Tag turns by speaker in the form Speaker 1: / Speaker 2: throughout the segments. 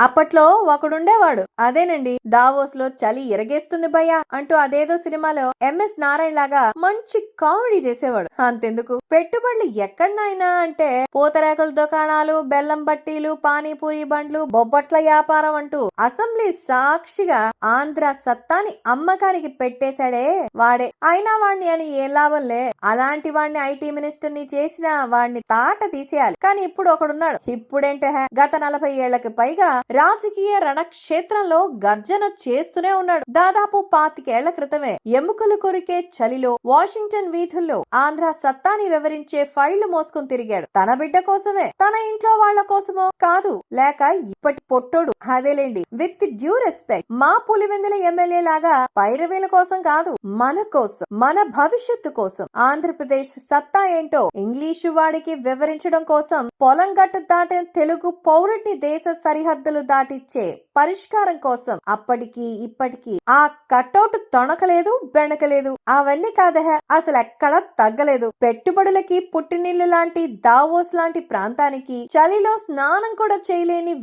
Speaker 1: అప్పట్లో ఒకడుండేవాడు, అదేనండి దావోస్ లో చలి ఎరగేస్తుంది భయ్యా అంటూ అదేదో సినిమాలో ఎంఎస్ నారాయణ లాగా మంచి కామెడీ చేసేవాడు. అంతెందుకు, పెట్టుబడులు ఎక్కడనైనా అంటే పూతరేకుల దుకాణాలు, బెల్లం బట్టీలు, పానీపూరి బండ్లు, బొబ్బట్ల వ్యాపారం అంటూ అసెంబ్లీ సాక్షిగా ఆంధ్ర సత్తాని అమ్మకానికి పెట్టేశాడే వాడే. అయినా వాడిని అని ఏం లాభంలే, అలాంటి వాడిని ఐటీ మినిస్టర్ ని చేసిన వాడిని తాట తీసేయాలి. కానీ ఇప్పుడు ఒకడున్నాడు. ఇప్పుడేంటే గత 40 ఏళ్లకి పైగా రాజకీయ రణక్షేత్రంలో గర్జన చేస్తూనే ఉన్నాడు. దాదాపు 25 ఏళ్ల క్రితమే ఎముకలు కొరికే చలిలో వాషింగ్టన్ వీధుల్లో ఆంధ్ర సత్తాని వివరించే ఫైళ్లు మోసుకుని తిరిగాడు. తన బిడ్డ కోసమే, తన ఇంట్లో వాళ్ల కోసమో కాదు, లేక ఇప్పటి పొట్టోడు అదేలేండి విత్ డ్యూ రెస్పెక్ట్ మా పులివెందుల ఎమ్మెల్యే లాగా పైరవీల కోసం కాదు, మన కోసం, మన భవిష్యత్తు కోసం, ఆంధ్రప్రదేశ్ సత్తా ఏంటో ఇంగ్లీషు వాడికి వివరించడం కోసం పొలం గట్టు దాటిన తెలుగు పౌరుడిని దేశ సరిహద్దులు దాటిచ్చే పరిష్కారం కోసం అప్పటికి ఇప్పటికి ఆ కటౌట్ తొణకలేదు, బెణకలేదు. అవన్నీ కాదహ, అసలు ఎక్కడా తగ్గలేదు. పెట్టుబడులకి పుట్టినిల్లు లాంటి దావోస్ లాంటి ప్రాంతానికి చలిలో స్నానం కూడా చేయలేని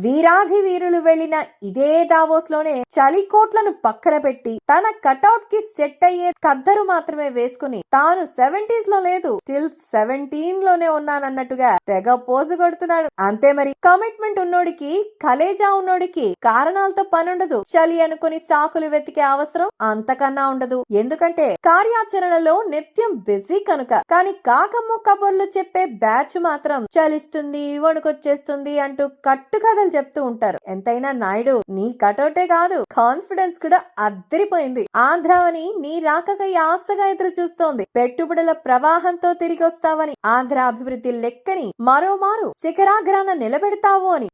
Speaker 1: వీరాధి వీరులు వెళ్లిన ఇదే దావోస్ లోనే చలి కోట్లను పక్కన పెట్టి తన కటౌట్ కి సెట్ అయ్యే కద్దరు మాత్రమే వేసుకుని తాను 70s లో లేదు, స్టిల్ 17 లోనే ఉన్నానన్నట్టుగా తెగ పోజు కొడుతున్నాడు. అంతే మరి, కమిట్మెంట్ ఉన్నోడికి, కలేజా ఉన్నోడికి కారణాలతో పనుండదు. చలి అనుకుని సాకులు వెతికే అవసరం అంతకన్నా ఉండదు. ఎందుకంటే కార్యాచరణలో నిత్యం బిజీ కనుక. కానీ కాకమ్మ కబుర్లు చెప్పే బ్యాచ్ మాత్రం చలిస్తుంది, వణుకొచ్చేస్తుంది అంటూ కట్టు కథలు చెప్తూ ఉంటారు. ఎంతైనా నాయుడు, నీ కటౌటే కాదు, కాన్ఫిడెన్స్ కూడా అద్దరిపోయింది. ఆంధ్రావని నీ రాకకై ఆశగా ఎదురు చూస్తోంది. పెట్టుబడుల ప్రవాహంతో తిరిగి వస్తావని, ఆంధ్ర అభివృద్ధి లెక్కని మరోమారు శిఖరాగ్రాన నిలబెడతావు అని.